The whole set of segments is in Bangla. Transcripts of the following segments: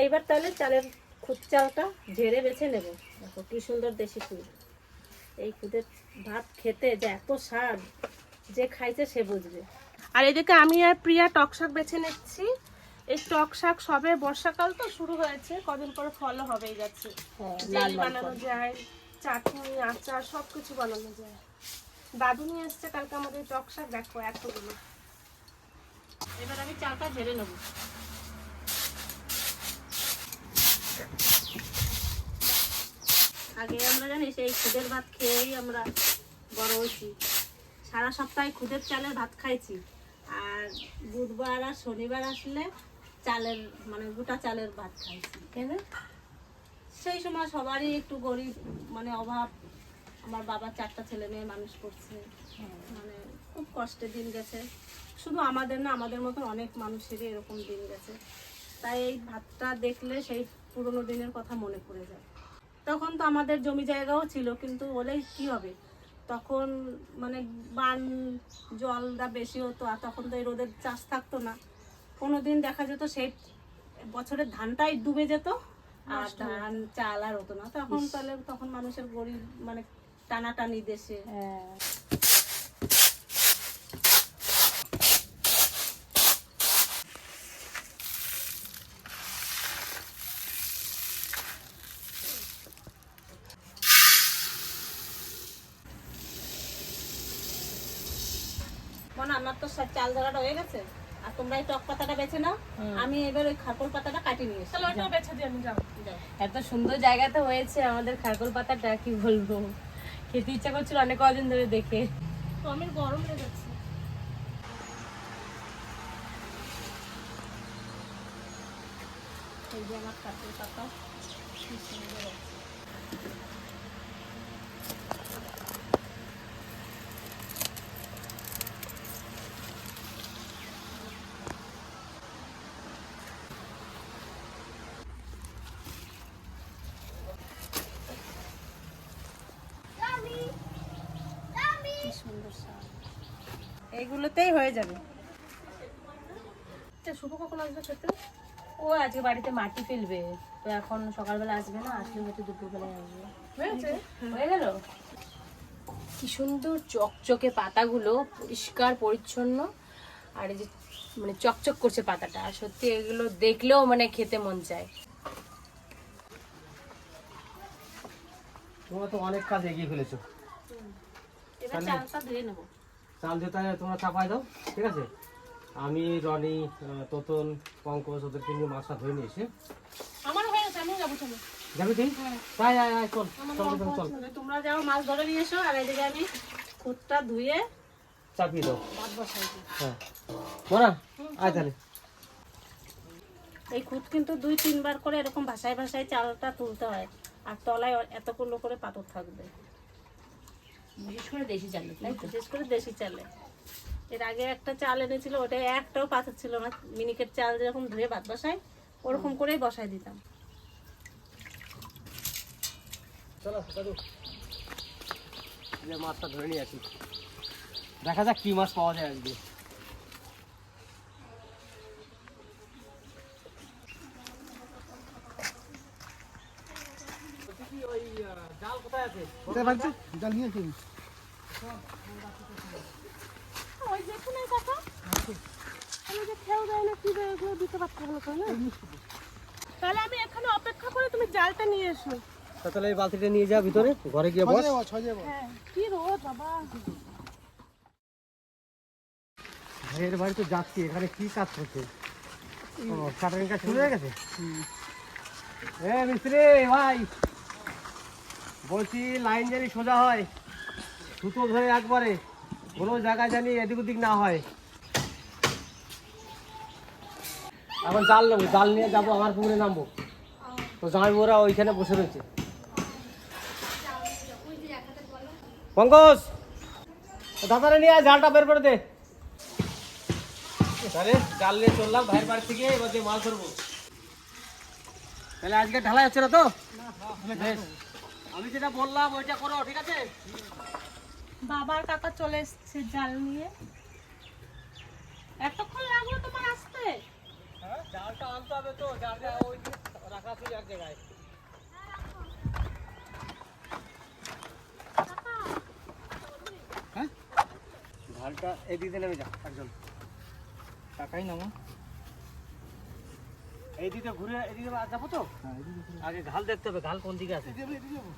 এইবার তাহলে চালের খুদ চালটা ঝেড়ে বেছে নেব। দেখো কি সুন্দর দেশি খুদ। এই খুদের ভাত খেতে যে এত স্বাদ, যে খাইছে সে বুঝবে। আর এদিকে আমি আর প্রিয়া টক শাক বেছে নিচ্ছি। এই টক শাক সবে বর্ষাকাল তো শুরু হয়েছে, কদিন পরে ফলও হবেই যাচ্ছে। জেলি বানানো যায়, চাটনি, আচার সবকিছু বানানো যায়। দাদু নিয়ে এসছে কালকে আমাদের টক শাক, দেখো এতগুলো। এবার আমি চালটা ঝেড়ে নেব। আগে আমরা জানিস এই খুদের ভাত খেয়েই আমরা বড় হয়েছি। সারা সপ্তাহে খুদের চালের ভাত খাইছি, আর বুধবার আর শনিবার আসলে চালের মানে গোটা চালের ভাত খাইছি। কেন সেই সময় সবারই একটু গরিব, মানে অভাব। আমার বাবা 4টা ছেলে মেয়ে মানুষ করছে, মানে খুব কষ্টে দিন গেছে। শুধু আমাদের না, আমাদের মতন অনেক মানুষেরই এরকম দিন গেছে। তাই এই ভাতটা দেখলে সেই পুরোনো দিনের কথা মনে পড়ে যায়। তখন তো আমাদের জমি জায়গাও ছিল, কিন্তু হলে কি হবে, তখন মানে বান জলটা বেশি হতো, আর তখন তো এই রোদের চাষ থাকতো না। কোনোদিন দেখা যেত সেই বছরের ধানটাই ডুবে যেত, আর ধান চাল আর হতো না। তখন তাহলে তখন মানুষের গরিব, মানে টানাটানি দেশে। মনে আমার তো চাল ধরাটা হয়ে গেছে, আর তোমরা এই টক পাতাটা বেছে নাও। আমি এবার ওই খারকোল পাতাটা কাটিয়ে নিয়ে এসেছি। চলো ওটাও বেছে দিই আমি। যাও। এত সুন্দর জায়গাতে হয়েছে আমাদের খারকোল পাতাটা, কি বলবো, খেতে ইচ্ছা করছিল অনেক কদিন ধরে দেখে। তো আমি গরম হয়ে যাচ্ছে। এই যে আমার খারকোল পাতা কি সুন্দর আছে। কি সুন্দর স্বাদ। এইগুলোতেই হয়ে যাবে। শুভ কখন আসবে খেতে? ও আজকে বাড়িতে মাটি ফেলবে, তো এখন সকালবেলা আসবে না, আসলে হয়তো দুপুরবেলায় আসবে। হয়েছে? হয়ে গেল। কি সুন্দর চকচকে পাতাগুলো, পরিষ্কার পরিচ্ছন্ন, আর এই যে মানে চকচক করছে পাতাটা। আর সত্যি এগুলো দেখলেও মানে খেতে মন চায়। তোমরা তো অনেক কাজ এগিয়ে ফেলেছো। এবার চালটা ধুয়ে নেবো। চাল যেটা তোমরা চাপায় দাও, ঠিক আছে? আমি রনি, তোতন, পঙ্কজ ওদেরকে নিয়ে মাছটা ধরে নিয়ে এসে আমারও হয়ে গেছে, আমিও যাবো। চলো যাবি তুই? তাই আয় আয় চল চল। তোমরা যাও মাছ ধরে নিয়ে এসো, আর এদিকে আমি খুদটা ধুয়ে চাপিয়ে দাও। ভাত বসাই দিই। হ্যাঁ বড়া আয় তাহলে। এই খুদ কিন্তু 2-3 বার করে এরকম ভাসায় ভাসায় চালটা তুলতে হয়, আর তলায় এতগুলো করে পাথর থাকবে। বিশেষ করে দেশি চাল, তাই তো? বিশেষ করে দেশি চালে। এর আগে একটা চাল এনেছিল, ওটাই একটাও পাথর ছিল না। মিনিকেট চাল যেরকম ধুয়ে ভাত বসাই, ওরকম করেই বসাই দিতাম। চলো দাদু, মাছটা ধরে নিয়ে আসি, দেখা যাক কি মাছ পাওয়া যায় আজকে। জাল কোথায় আছে? জাল নিয়ে আসি। ওই যেখানে কাকা আমি যে খেয়াল দেয় না, কি এগুলো দিতে পারতে হলো তো না। তাহলে আমি এখানে অপেক্ষা করে, তুমি জালটা নিয়ে এসো। তাহলে এই বালতিটা নিয়ে যা ভিতরে, ঘরে গিয়ে বস। হ্যাঁ, কি রোদ বাবা। ভাইয়ের বাড়ি তো যাচ্ছি, এখানে কি কাজ করছে? ও কাটারিং কাজ শুরু হয়ে গেছে। মিস্ত্রি ভাই বলছি, লাইন জানি সোজা হয়, সুতো ধরে একবারে, কোনো জায়গায় জানি এদিক ওদিক না হয়। এখন জাল নেবো, জাল নিয়ে যাবো, আমার পুকুরে নামবো। তো জামাইবাবুরা ওইখানে বসে রয়েছে। পঙ্কজ, দাদারে নিয়ে জালটা বের করে দে। তাহলে জাল নিয়ে চললাম ভাইয়ের বাড়ি থেকে, এবার যে মাছ ধরবো। তাহলে আজকে ঢালাই হচ্ছে না তো? বেশ, আমি যেটা বললাম ওইটা করো, ঠিক আছে? বাবার কাকা চলে এসেছে জাল নিয়ে। এতক্ষণ লাগলো তোমার আসতে? জালটা আনতে হবে তো, জালটা ওই রাখা আছে এক জায়গায়। হ্যাঁ ঢালটা এদিকে নেমে যা একজন। টাকাই নামো। এইদিকে ঘুরে এদিকে যাবো তো। হ্যাঁ এদিকে ঘুরে। আগে ঘাল দেখতে হবে, ঘাল কোন দিকে আছে। এদিকে যাবো।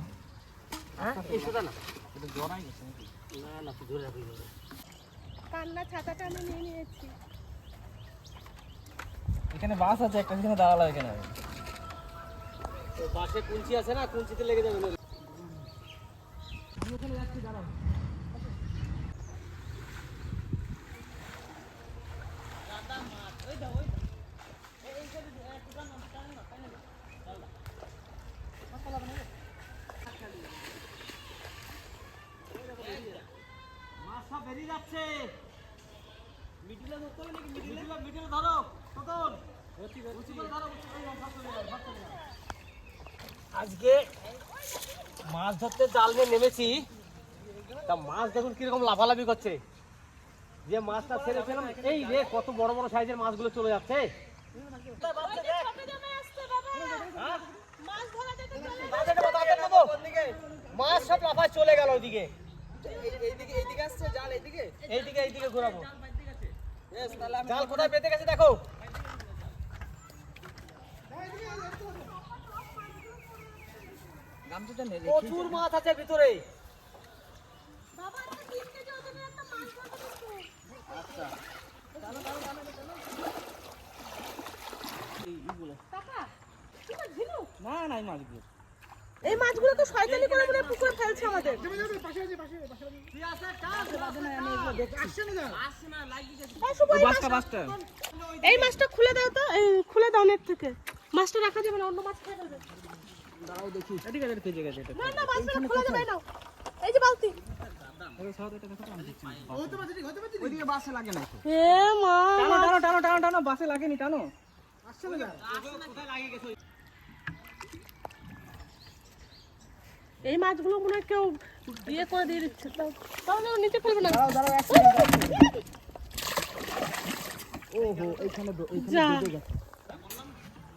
হ্যাঁ এই সোজা না। এটা জড়াই গেছে নাকি? না না তুই ধরে রাখবি। কান্না ছাতাটা আমি নিয়ে নিয়েছি। এখানে বাস আছে একটা, এখানে দাঁড়ালো এখানে। তো বাসে কুঞ্চি আছে না, কুঞ্চিতে লেগে যাবে না। আমি ওখানে যাচ্ছি, দাঁড়াও। মাছ সব বেরিয়ে যাচ্ছে। মিডিলে ধরতে হবে নাকি? মিডিলে ধরো কতন। আজকে মাছ ধরতে জাল নিয়ে নেমেছি, তা মাছ দেখুন কিরকম লাফালাফি করছে। যে মাছটা ছেড়েছিলাম, এই রে কত বড় বড় সাইজের মাছগুলো চলে যাচ্ছে। মাছ সব লাফায় চলে গেল ওইদিকে। এইদিকে ঘোরাবো। জাল কোথায় পেতে গেছে দেখো। প্রচুর মাছ আছে ভিতরে। না না এই মাছগুলো এই মাছগুলো তো শয়তানি করে করে পুকুরে ফেলছে আমাদের। এই মাছটা খুলে দাও তো, খুলে দাও নেট থেকে। মাছটা রাখা যাবে না, অন্য মাছ খেয়ে যাবে। দাঁড়াও দেখি। এদিকে পেয়ে গেছে এটা। না না, মাছটা খুলে যাবে না। এই যে বালতি। ওইদিকে বাসে লাগে না। হে মা, টানো টানো টানো টানো টানো, বাসে লাগেনি, টানো। আসছে না। এই মাছগুলো মনে হয় কেউ বিয়ে করে দিয়ে দিচ্ছে। তাহলে ও নিচে ফেলবে না। দাঁড়াও দাঁড়াও, এক সেকেন্ড। ওহো এইখানে যা। ডুবে গেছে।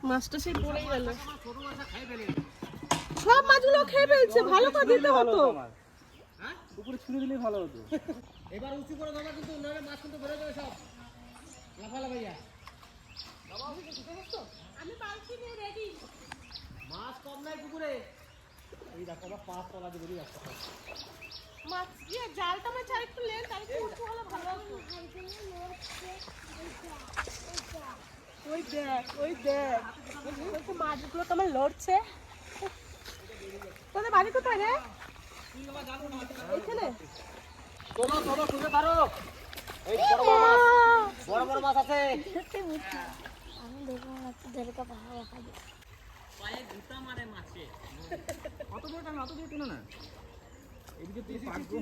মাছটা সেই পড়েই গেল। সব মাছগুলো খেয়ে ফেলছে, ভালো করে দিতে হতো। পুকুরে ছুড়ে দিলেই ভালো হতো। এবার উঁচু করে দেবো, কিন্তু নাহলে মাছ কিন্তু বেড়ে যাবে সব। লাফাইয়া আমি বালতি নিয়ে রেডি। মাছ কম নাই পুকুরে। এই দেখো আবার 5 তলা দিয়ে বেরিয়ে যাচ্ছে। মাছ দিয়ে জালটা মাছ আর একটু লেন, তার একটু উঁচু হলে ভালো হতো। ওই দেখ, ওই দেখ, ওই মাছগুলো তোমার লড়ছে। তোদের বাড়ি কোথায় রে? এখানে চলো চলো খুঁজে পারো। এই বড় বড় মাছ আছে। আমি দেখবো না, তোদেরকে ভালো দেখাবো। পায়ে গুতা মারে মাছে। অত দূরে টানো, অত দূরে টানো না। এদিকে তুই পাকবো।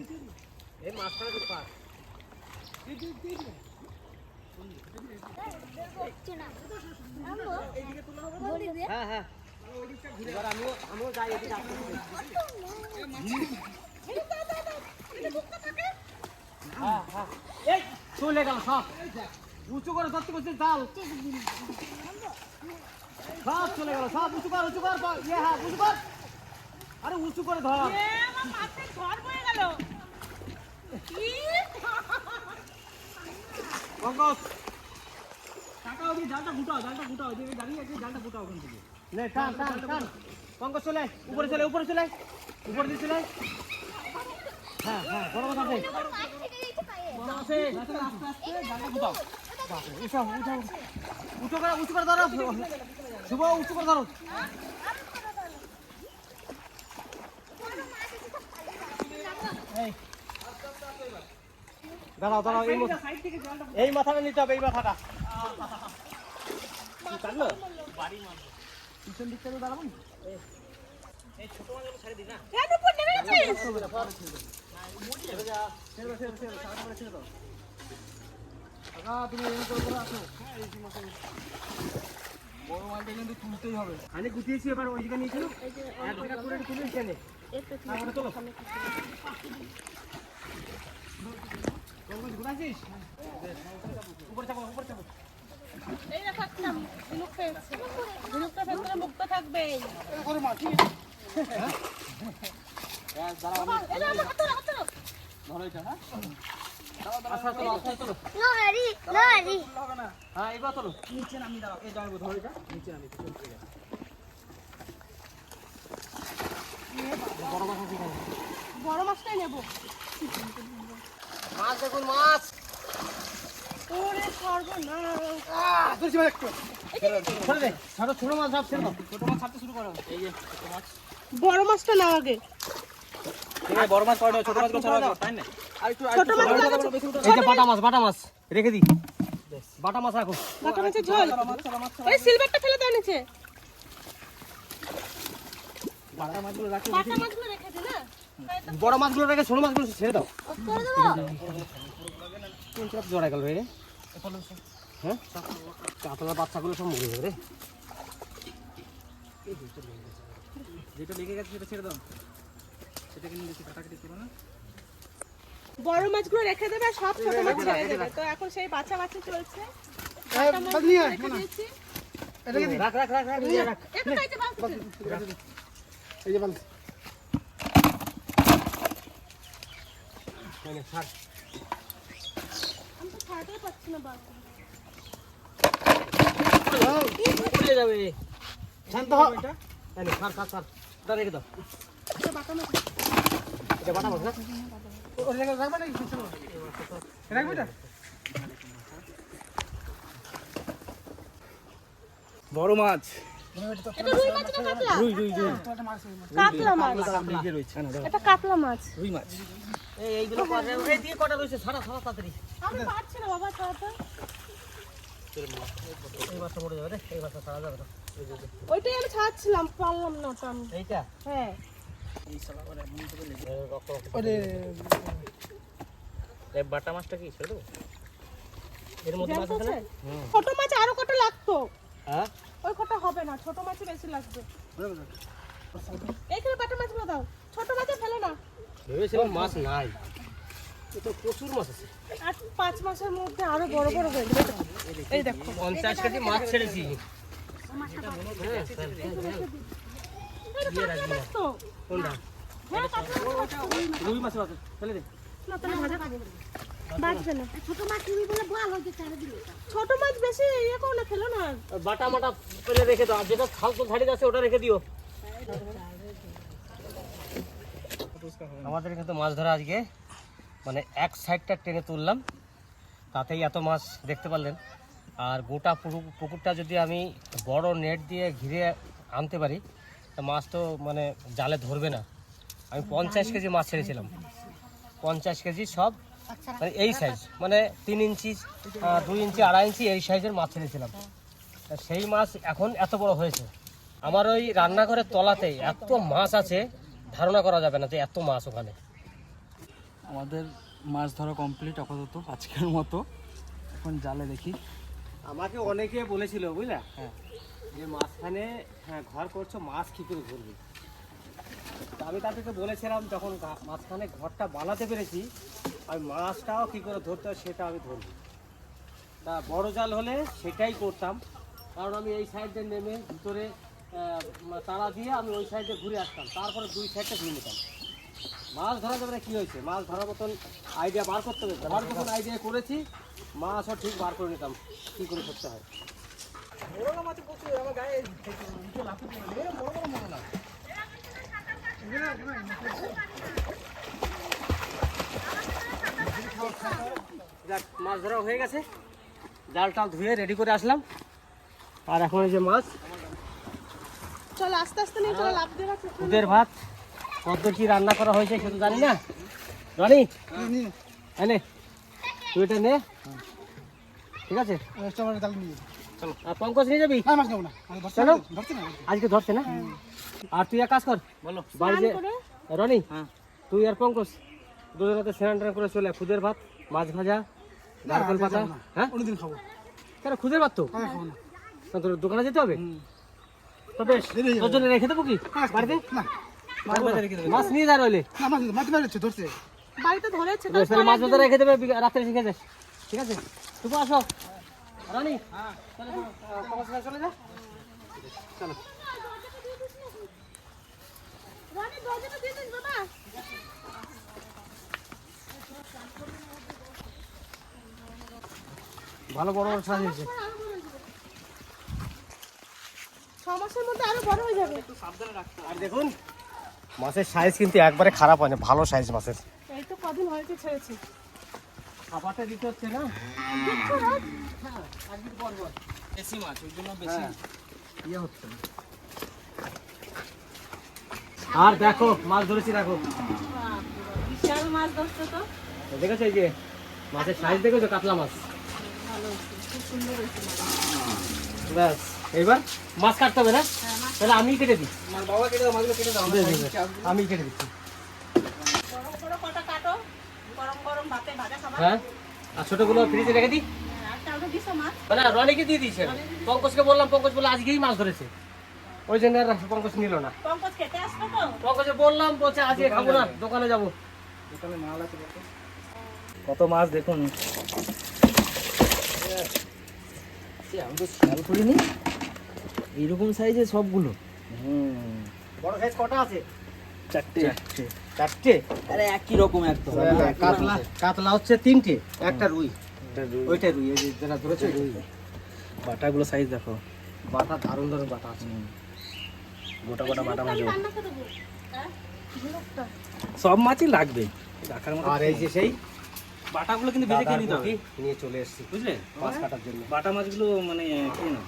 এই মাছটা কি পাস? দেখছি না। আম্মু, বড়ি দে। হ্যাঁ হ্যাঁ। এবার আমিও যাই এদিকে আসতে। হ্যাঁ হ্যাঁ। এই চলে গেল সব। উঁচু করে ধরতে বলছিস জাল। সব চলে গেল, সব উঁচু কর উঁচু কর। ইয়ে হ্যাঁ উঁচু কর। আরে উঁচু করে ধর। পঙ্কজ টাকা ওদিকে জালটা ফুটাও, জালটা ফুটাও। ওদিকে দাঁড়িয়ে আছে, জালটা ফুটাও ওখান থেকে। লে টান টান টান। পঙ্কজ চলে আয়, উপরে চলে উপরে চলে আয়। উপর দিয়ে চলে আয়। হ্যাঁ হ্যাঁ বড় মাছ আছে। পাশ থেকে দিয়েছি পায়ে। বড় মাছ আছে। আস্তে আস্তে জালটা ফুটাও। উঁচু করে ধরো। শুভ উঁচু করে ধরো। এই দাঁড়াও দাঁড়াও, এই মাথাটা নিতে হবে, এই মাথাটা। কাটলো পিছন দিকটা তো দাঁড়াবো না। এই ছোট মাছগুলো ছেড়ে দিই না। কেন উপর নেমে গেছিস? টাকা তুমি এরকম করে করে আসো। বড় মালটা কিন্তু তুলতেই হবে। আমি গুটিয়েছি, এবার ওই দিকে নিয়েছিল। এক জায়গা করে তুলে এখানে। তারপরে চলো। গুটাইছিস? উপরে চাপো উপরে চাপো। এই দেখো একটা। ঝিনুক পেয়েছে, ঝিনুকটা ভেতরে মুক্ত থাকবে। No, Harry. No, Harry. হ্যাঁ এবার চলো। নিচে নামি দাও, এই যাবো ধরে যা, নিচে নামি বড় মাছটাই নেবো। মাছ দেখুন মাছ। ওরে সর্বনাশ। ধরছি ভাই একটু ছেড়ে দে, ছাড়ো, ছোট মাছ সব ছেড়ে দাও। ছোট মাছ ছাড়তে শুরু করো। এই যে ছোট মাছ, বড় মাছটা নাও আগে। ঠিক আছে বড় মাছ পড়ে ছোট মাছগুলো ছাড়া দাও, তাই না? আর একটু ছোট মাছগুলো বেশি উঠে এই যে বাটা মাছ রেখে দি। বাটা মাছ রাখো। বাটা মাছের ঝোল। ওই সিলভারটা ফেলে দাও নিচে। বাটা মাছগুলো রাখি। বাটা মাছগুলো রেখে দে না। বড় মাছগুলো রেখে ছোট মাছগুলো ছেড়ে দাও। করে দেবো। কোন চাপ জড়াই গেল রে? হ্যাঁ আপনার বাচ্চাগুলো সব মরে যাবে রে। যেটা লেগে গেছে সেটা ছেড়ে দাও, সেটাকে নিয়ে বেশি কাটাকাটি করো না। বড় মাছগুলো রেখে দেবে আর সব ছোট মাছ ছেড়ে দেবে। তো এখন সেই বাচ্চা বাচ্চা চলছে। বাটা মাছগুলো রেখে দিয়েছি। রাখ রাখ রাখ রাখ নিয়ে রাখ। এটা খাইতে পারছিস? এই যে বাল নে, ছাড়। আমি তো ছাড়তেই পারছি না বাবা। উড়ে যাবে। শান্ত হও। এটা এই নে, ছাড় ছাড় ছাড়। এটা রেখে দাও। এটা বাটা মাছ। এটা বাটা মাছ না? ওর জায়গায় রাখবে নাকি? রাখবে এটা বড় মাছ। এটা রুই মাছ না কাতলা? রুই রুই রুই। কাতলা মাছ। নিজে রয়েছে। এটা কাতলা মাছ। রুই মাছ। এইগুলো করে ওরে দিয়ে কটা রয়েছে ছাড়া ছাড়া তাড়াতাড়ি। আমি পারছি না বাবা ছাড়তে। এই মাছটা মরে যাবে রে, এই মাছটা ছাড়া যাবে না। এই যে, ওইটাই আমি ছাড়ছিলাম, পারলাম না তো আমি। এইটা হ্যাঁ। এই শালা ওরে মুখ থেকে লেগে রক্ত রক্ত। ওরে এই বাটা মাছটা কি ছেড়ে দেবো? এর মধ্যে মাছ আছে না? হুম। ছোট মাছ আরো কটা লাগতো। হ্যাঁ ওই কটা হবে না, ছোট মাছই বেশি লাগবে। এইখানে বাটা মাছগুলো দাও, ছোট মাছে ফেলে না। ভেবেছিলাম মাছ নাই, এ তো প্রচুর মাছ আছে। আর 5 মাসের মধ্যে আরো বড় বড় হয়ে যাবে। এই দেখো 50 কেজি মাছ ছেড়েছি। এটা কাতলা মাছ তো। কোনটা? হ্যাঁ কাতলা মাছ। রুই মাছ আছে, ফেলে দে। না তো ভাজা খাবো। বাজবে না। ছোট মাছ তুমি বলে ভালো হচ্ছে ছেড়ে দিলে। ছোট মাছ বেশি ইয়ে করো না, ফেলো না। বাটা মাটা ফেলে রেখে দাও, আর যেটা ফালতু ধাড়ি আছে ওটা রেখে দিও। আমাদের কিন্তু মাছ ধরা আজকে মানে এক সাইডটা টেনে তুললাম, তাতেই এত মাছ দেখতে পারলেন। আর গোটা পুকুরটা যদি আমি বড় নেট দিয়ে ঘিরে আনতে পারি তা মাছ তো মানে জালে ধরবে না। আমি 50 কেজি মাছ ছেড়েছিলাম, 50 কেজি সব মানে এই সাইজ, মানে 3 ইঞ্চি 2 ইঞ্চি 2.5 ইঞ্চি এই সাইজের মাছ ছেড়েছিলাম। তা সেই মাছ এখন এত বড় হয়েছে। আমার ওই রান্নাঘরের তলাতেই এত মাছ আছে, ধারণা করা যাবে না যে এত মাছ ওখানে। আমাদের মাছ ধরা কমপ্লিট আপাতত আজকের মতো। এখন জালে দেখি। আমাকে অনেকে বলেছিল বুঝলা, হ্যাঁ, যে মাঝখানে ঘর করছো, মাছ কি করে ধরবি। তা আমি তাদেরকে বলেছিলাম যখন মাঝখানে ঘরটা বানাতে পেরেছি, আমি মাছটাও কি করে ধরতে হয় সেটা আমি ধরব। তা বড় জাল হলে সেটাই করতাম, কারণ আমি এই সাইডে নেমে ভিতরে তাড়া দিয়ে আমি ওই সাইডে ঘুরে আসতাম, তারপরে 2 সাইডটা ঘুরে নিতাম। মাছ ধরা যাবে না, কী হয়েছে, মাছ ধরার মতন আইডিয়া বার করতে হবে। ধরার মতন আইডিয়া করেছি, মাছও ঠিক বার করে নিতাম কী করে করতে হয়। বড় মাছ প্রচুর আমার গায়ে বড় বড় মনে না। যাক, মাছ ধরা হয়ে গেছে, জাল টাল ধুয়ে রেডি করে আসলাম। আর এখন এই যে মাছ, চল আস্তে আস্তে নিয়ে চল, লাভ দেওয়া। দুধের ভাত, কত কি রান্না করা হয়েছে সেটা জানি না। রনি এনে তুই এটা নে, ঠিক আছে? চলো, আর পঙ্কজ নিয়ে যাবি? চলো, আজকে ধরছে না। আর তুই এক কাজ কর, বলো। বাড়িতে রনি, হ্যাঁ। তুই আর পঙ্কজ দুজনে স্নান টান করে চলে, খুদের ভাত, মাছ ভাজা, নারকেল পাতা। হ্যাঁ অন্যদিন খাবো। কেন খুদের ভাত তো? খাবো না। না, তোর দোকানে যেতে হবে তো, বেশ তোর জন্য রেখে দেবো কি বাড়িতে? না মাছ বাজারে রেখে দেবে। মাছ নিয়ে যা রইলে, না মাছ মাছ বাজারে ধরছে। বাড়িতে ধরেছে তো। বেশ, তাহলে মাছ বাজারে রেখে দেবে, রাত্রে শিখে যাস, ঠিক আছে? তুমি আসো, রানী চলো চলো চলে যা চলো। ভালো বড় বড় সাইজ হয়েছে। 6 মাসের মধ্যে আরো বড় হয়ে যাবে। আর দেখুন মাছের সাইজ কিন্তু একবারে খারাপ হয় না, ভালো সাইজ মাছের। এই তো কদিন হয়েছে ছেড়েছি। খাবারটা দিতে হচ্ছে না বেশি মাছ ওই জন্য বেশি ইয়ে হচ্ছে না। আর দেখো মাছ ধরেছি দেখো, বিশাল মাছ ধরছো তো, দেখেছো এই যে মাছের সাইজ দেখেছো, কাতলা মাছ। ভালো হয়েছে, খুব সুন্দর হয়েছে মাছ। ব্যাস এইবার মাছ কাটতে হবে না, তাহলে আমি কেটে দিই। আমার বাবা কেটে দাও, মাছগুলো কেটে দাও। আমি কেটে দিচ্ছি। বড় বড় কটা কাটো, গরম গরম ভাতে ভাজা খাবার। হ্যাঁ আর ছোটগুলো ফ্রিজে রেখে দিই। আর চালটা দিছো মাছ, না রনিকে দিয়ে দিয়েছে, পঙ্কজকে বললাম, পঙ্কজ বলে আজকেই মাছ ধরেছে, ওই জন্য আর পঙ্কজ নিল না। পঙ্কজ খেতে আসবে তো? পঙ্কজে বললাম, বলছে আজকে খাবো না, দোকানে যাবো। দোকানে মাল আছে দেখো। কত মাছ দেখুন, আমি তো খেয়াল করিনি এইরকম সাইজে সবগুলো। বড় সাইজ কটা আছে? চারটে। চারটে। আরে একই রকম একদম। কাতলা, কাতলা হচ্ছে তিনটে, একটা রুই, ওইটা রুই, এই যে যেটা ধরেছে রুই। বাটাগুলো সাইজ দেখো, বাটা দারুণ দারুণ বাটা আছে। গোটা গোটা বাটা মাছ। রান্না করে দেবো, হ্যাঁ? ঝিনুকটা। সব মাছই লাগবে রাখার মতো। আর এই যে সেই বাটাগুলো কিন্তু বেশি খেয়ে নিতে হবে, নিয়ে চলে এসেছি বুঝলে? মাছ কাটার জন্য। বাটা মাছগুলো মানে খেয়ে নাও।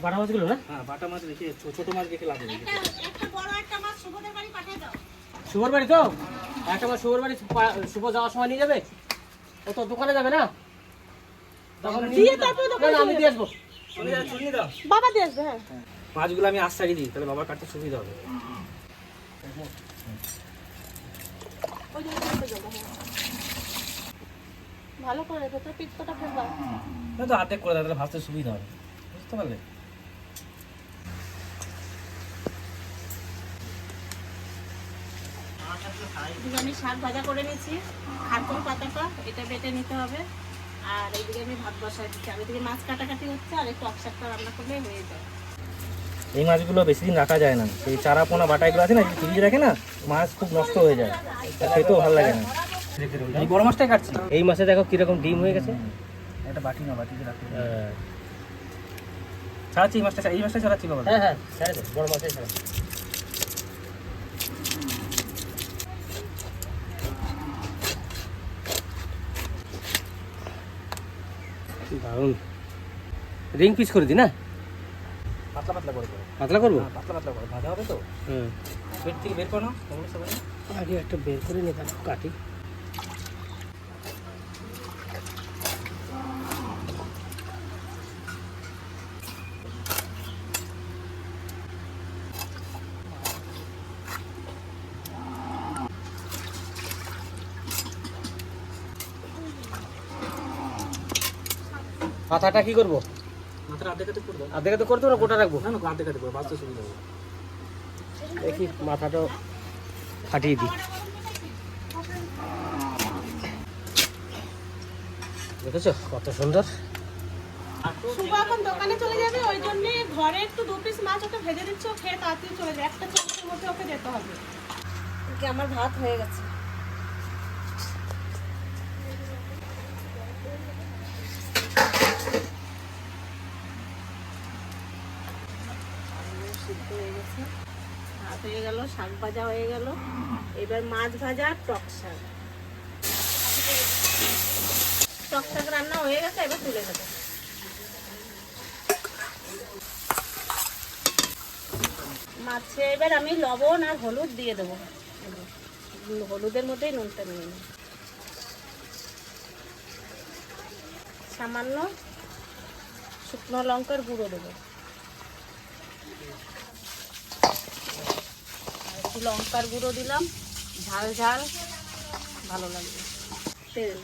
বাটা মাছগুলো না, হ্যাঁ বাটা মাছ রেখে ছোট মাছ রেখে লাগবে। একটা বড় একটা মাছ শুভদের বাড়ি পাঠিয়ে দাও। শুভর বাড়ি তো একটা মাছ, শুভর বাড়ি শুভ যাওয়ার সময় নিয়ে যাবে, ও তো দোকানে যাবে না, তখন দিয়ে তারপরে দোকানে না, আমি দিয়ে আসবো। চুনি দাও। বাবা দিয়ে আসবে। হ্যাঁ মাছগুলো আমি আস্তাড়ি দিই, তাহলে বাবার কাটতে সুবিধা হবে। ওই যে ওইদিকে যাবো, হ্যাঁ। ভালো করে ভেতর পিঠটা ফেলবা। না তো অর্ধেক করে দাও, তাহলে ভাজতে সুবিধা হবে, বুঝতে পারলে? এদিকে আমি শাক ভাজা করে নিয়েছি, খারকুল পাতাটা এটা বেটে নিতে হবে, আর এইদিকে আমি ভাত বসাই দিচ্ছি। আর এদিকে মাছ কাটাকাটি হচ্ছে, আর একটু অক্সারটা রান্না করলে হয়ে যায়। এই মাছগুলো বেশি দিন রাখা যায় না, এই চারা পোনা বাটা এগুলো আছে না, ফ্রিজে রাখে না, মাছ খুব নষ্ট হয়ে যায়, খেতেও ভালো লাগে না। এই বড় মাছটাই কাটছি। এই মাছে দেখো কিরকম ডিম হয়ে গেছে। একটা বাটি না, বাটিতে রাখতে ছাড়াচ্ছি, এই মাছটা ছাড়াচ্ছি বাবা। হ্যাঁ হ্যাঁ ছেড়ে দে, বড় মাছই ছেড়ে দে। দারুণ রিং পিস করে দি না, পাতলা পাতলা করে করো। পাতলা করবো। পাতলা পাতলা করে ভাজা হবে তো। হুম পেট থেকে বের করো না তোমরা সবাই। আগে একটা বের করে নিয়ে তারপর কাটি। পাতাটা কি করবো? মাথাটা আধে কাতে করে দাও। আধে তো করতে না, গোটা রাখবো। না না আধে কাতে করে ভাজতে সুবিধা হবে। দেখি মাথাটাও ফাটিয়ে দিই। দেখেছো কত সুন্দর। শুভ এখন দোকানে চলে যাবে, ওই জন্য ঘরে একটু 2 পিস মাছ ওকে ভেজে দিচ্ছে, ও খেয়ে তাড়াতাড়ি চলে যায়। একটা চামচের মধ্যে ওকে যেতে হবে। আমার ভাত হয়ে গেছে। সিদ্ধ হয়ে গেছে, ভাত হয়ে গেল, শাক ভাজা হয়ে গেল, এবার মাছ ভাজা আর টক শাক। টক শাক রান্না হয়ে গেছে, এবার তুলে দেবো। মাছে এবার আমি লবণ আর হলুদ দিয়ে দেবো, হলুদের মধ্যেই নুনটা নিয়ে নেব, সামান্য শুকনো লঙ্কার গুঁড়ো দেবো, একটু লঙ্কার গুঁড়ো দিলাম, ঝাল ঝাল ভালো লাগবে। তেল,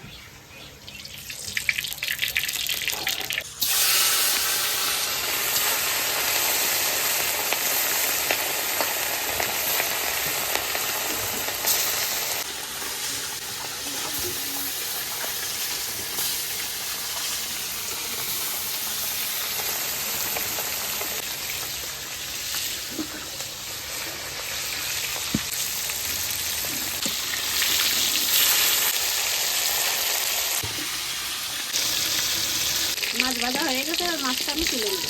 ভাজা হয়ে গেছে, আর মাছটা আমি তুলে নেব।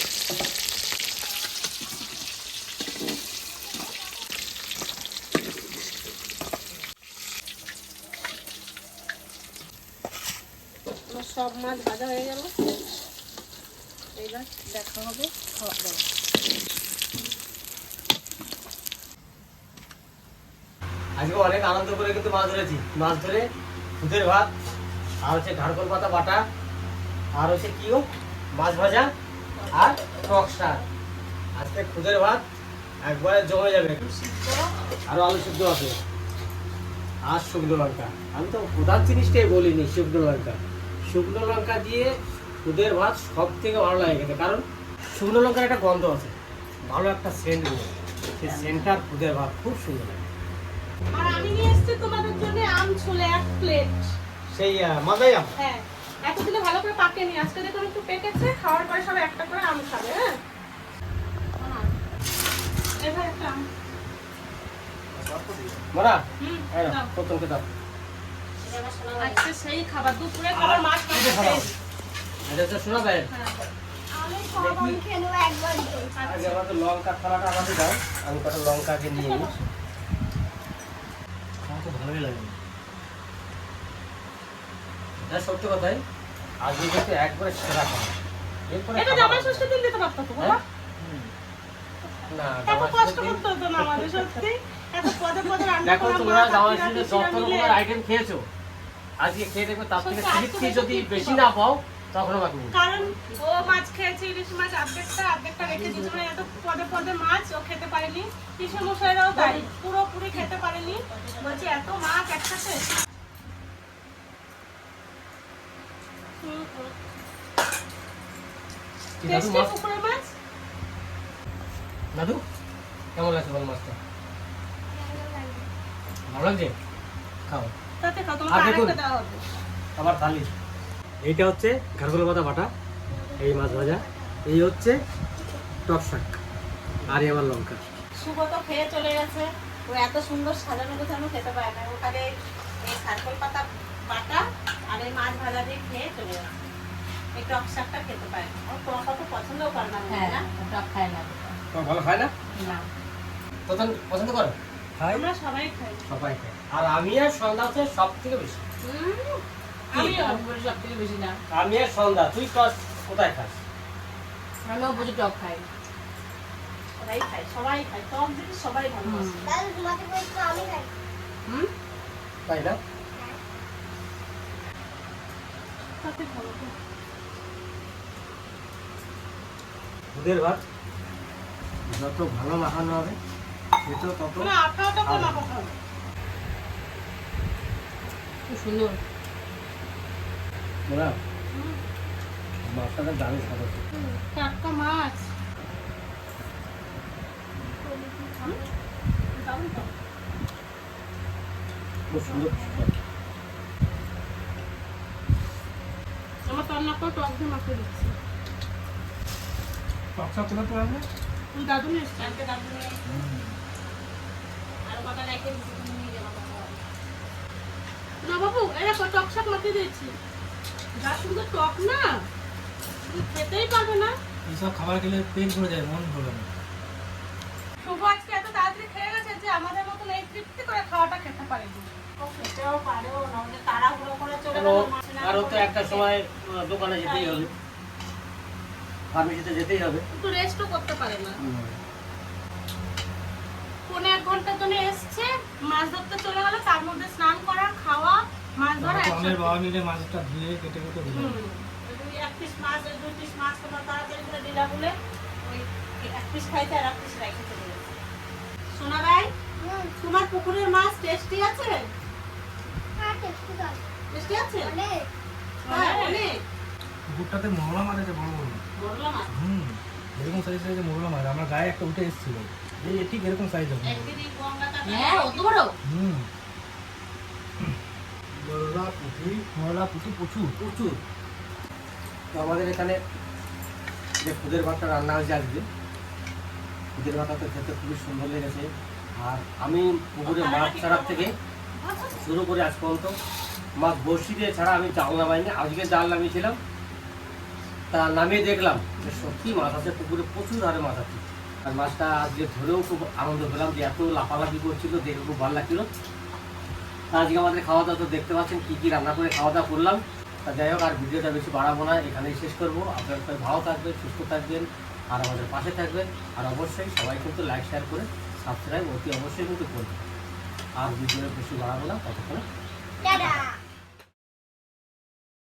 আমার সব মাছ ভাজা হয়ে গেল, এইবার দেখা হবে খাওয়া দাওয়া। আজকে অনেক আনন্দ করে কিন্তু মাছ ধরেছি। মাছ ধরে খুদের ভাত, আর হচ্ছে ঘাড়কল পাতা বাটা, আর হচ্ছে কি গো মাছ ভাজা, আর টক শাক। আজকে খুদের ভাত একবারে জমে যাবে। আরো আলু সিদ্ধ আছে, আর শুকনো লঙ্কা। আমি তো প্রধান জিনিসটাই বলিনি, শুকনো লঙ্কা। শুকনো লঙ্কা দিয়ে খুদের ভাত সব থেকে ভালো লাগে খেতে, কারণ শুকনো লঙ্কার একটা গন্ধ আছে, ভালো একটা সেন্ট গুলো, সেই সেন্টটার খুদের ভাত খুব সুন্দর লাগে। আর আমি নিয়ে এসেছি তোমাদের জন্য আম ছোলে 1 প্লেট। সেই মাজাই আম। হ্যাঁ, এতদিনে ভালো করে পাকেনি, আজকে দেখুন একটু পেকেছে। খাওয়ার পরে সব একটা করে আম খাবে। হ্যাঁ, এবার একটা আম। মোরা হুম, এই নাও, দাও। প্রথমকে দাও। আজকে সেই খাবার, দুপুরে খাবার মাছ এই যে ভাজা খাবার। খেয়েছি। এটা তো শোনা যায়। হ্যাঁ। আমি সব আমি খেয়ে নেবো একবার করে। আগে আমাদের লঙ্কা থালাটা আমাকে দাও, আমি কটা লঙ্কা আগে নিয়ে নিই। আমার তো ভালোই লাগে। এটা সত্যি কথাই, আজকে কিন্তু একবারে সেরা খাবার। এরপরে এটা খাবার জামাই হবে। ষষ্ঠীর দিন দিতে পারতো তো, বাবা। হ্যাঁ? না, এত জামাই কষ্ট ষষ্ঠীর দিন- করতে হতো না আমাদের, সত্যি। এত পদে পদে রান্না দেখো করা, তোমরা মা, জামাই কাকিরা, ষষ্ঠীতে পিসিরা যত মিলে। রকমের আইটেম খেয়েছো, আজকে খেয়ে দেখবে তার থেকে সত্যি, আজকে তৃপ্তি বেশি যদি তৃপ্তি বেশি পাবো। না পাও তখনও বাকি নেই। কারণ ও মাছ খেয়েছে, ইলিশ মাছ অর্ধেকটা রেখে দিয়েছিল। এত পদে পদে মাছ ও খেতে পারেনি। পিসে মশাইরাও তাই, পুরোপুরি খেতে পারেনি। বলছে এত মাছ একসাথে। কি দাদু টেস্টি মাছ? পুকুরের মাছ। দাদু কেমন লাগছে বল মাছটা? ভালো লাগছে? খাও। তাতে খাও, আর তোমাকে দেখুন। আরেকটা দেওয়া হবে। আবার থালি। এইটা হচ্ছে ঘাড়গুলো পাতা বাটা, এই মাছ ভাজা, এই হচ্ছে টক শাক, আর এই আমার লঙ্কা। শুভ তো খেয়ে চলে গেছে। ও এত সুন্দর সাজানো গোছানো খেতে পারে না। ওখানে এই খারকল পাতা বাটা আর এই মাছ ভাজা দিয়ে খেয়ে চলে গেছে। এই টক শাকটা খেতে পারে না। ও টক অত পছন্দও করে না, হ্যাঁ, না? টক খায় না। তোমার ভালো খায় না? না। পছন্দ করো? খাই, আমরা সবাই খাই। সবাই খায়। আর আমি আর সন্ধ্যা হচ্ছে সব থেকে বেশি। আমিও। আমি বলি সব থেকে বেশি না। আমি আর সন্ধ্যা, তুই টস কোথায় খাস? আমিও বুঝি টক খাই। সবাই খাই, সবাই খাই। টক জিনিস সবাই ভালোবাসে। দাদু তোমাকে বলছো আমি খাই। হুম? তাই না? তাতে ভালো তো। দুধের ভাত যত ভালো মাখানো হবে সেটা তত না, আঠা আঠা করে মাখাতে হবে। খুব সুন্দর। ওরা মাছটা দামি খাবে। টাটকা মাছ। দারুণ তো। খুব সুন্দর। আমার তো রান্না করে টক দিয়ে মাখিয়ে দিচ্ছি। টকশা কোথা থেকে আনলে? দাদু নিয়ে এসছে। দাদু নিয়ে আর বাবা রেখে দিচ্ছি, তুমি নিয়ে যাবো। না বাবু, এই দেখো টক শাক মাখিয়ে দিয়েছি। যা সুন্দর টক না, তুমি খেতেই পারবে না। এইসব খাবার খেলে পেট ভরে যায়, মন ভরে না। শুভ আজকে এত তাড়াতাড়ি খেয়ে গেছে যে আমাদের মতন এই তৃপ্তি করে খাওয়াটা খেতে পারেনি। ও খেতেও পারেও না, ওদের তাড়াহুড়ো করে চলে গেল। মাছ না আরও তো করে। একটা সময় দোকানে যেতেই হবে, ফার্মেসিতে যেতেই হবে। একটু রেস্টও করতে পারে না। 1.5 ঘন্টার জন্য এসছে, মাছ ধরতে চলে গেল। তার মধ্যে স্নান করা, খাওয়া, মাছ ধরা আমাদের একসাথে। বাবা মিলে মাছটা ধুয়ে কেটে কেটে দিল। হুম। ওই 1 পিস মাছ, 2 পিস মাছ তোমার তাড়াতাড়ি করে দিলা বলে ওই 1 পিস খাইতে আর 1 পিস রেখে চলে গেছে। সোনা ভাই, তোমার পুকুরের মাছ টেস্টি আছে? হ্যাঁ টেস্টি দাও। টেস্টি আছে? অনেক। হ্যাঁ, অনেক। পুকুরটাতে মরলা মাছ আছে, বড় বড়। বড়লা মাছ। এরকম সাইজ সাইজে মরলা মাছ আমার গায়ে একটা উঠে এসেছিল, এই ঠিক এরকম সাইজ হবে। একদিনই গঙ্গাটা হ্যাঁ, অত বড়। মরলা পুঁটি মরলা পুঁটি প্রচুর। প্রচুর। তো আমাদের এখানে যে খুদের ভাতটা রান্না হয়েছে আজকে, খুদের ভাতটা তো খেতে খুবই সুন্দর লেগেছে। আর আমি পুকুরে মাছ ছাড়ার থেকে শুরু করে আজ পর্যন্ত মাছ বড়শি দিয়ে ছাড়া আমি জাল নামাইনি। আজকে জাল নামিয়েছিলাম, তা নামিয়ে দেখলাম যে সত্যি মাছ আছে পুকুরে, প্রচুর হারে মাছ আছে। আর মাছটা আজকে ধরেও খুব আনন্দ পেলাম, যে এত লাফালাফি করছিল দেখে খুব ভালো লাগছিল। আজকে আমাদের খাওয়া দাওয়া তো দেখতে পাচ্ছেন কী কী রান্না করে খাওয়া দাওয়া করলাম। তা যাই হোক, আর ভিডিওটা বেশি বাড়াবো না, এখানেই শেষ করবো। আপনারা সবাই ভালো থাকবেন, সুস্থ থাকবেন, আর আমাদের পাশে থাকবেন। আর অবশ্যই সবাই কিন্তু লাইক শেয়ার করে সাবস্ক্রাইব অতি অবশ্যই কিন্তু করবেন। আর ভিডিও বেশি বাড়াবো না, ততক্ষণে টাটা।